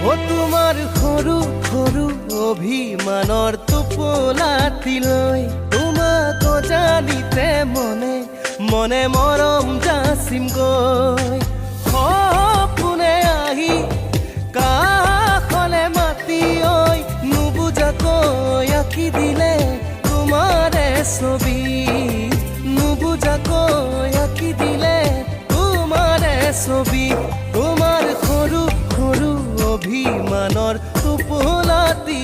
ও তোমাৰ সৰু সৰু অভিমানৰ টোপোলাটি লৈ তোমাক জানিতে মনে মনে মৰম যাচিম গৈ সপোনে আহি কাষলে মাতি ঐ নুবুজাকৈ আঁকি দিলে তোমাৰে ছবি নুবুজাকৈ আঁকি দিলে তোমাৰে ছবি তোমাৰ সৰু সৰু অভিমানৰ টোপোলাটি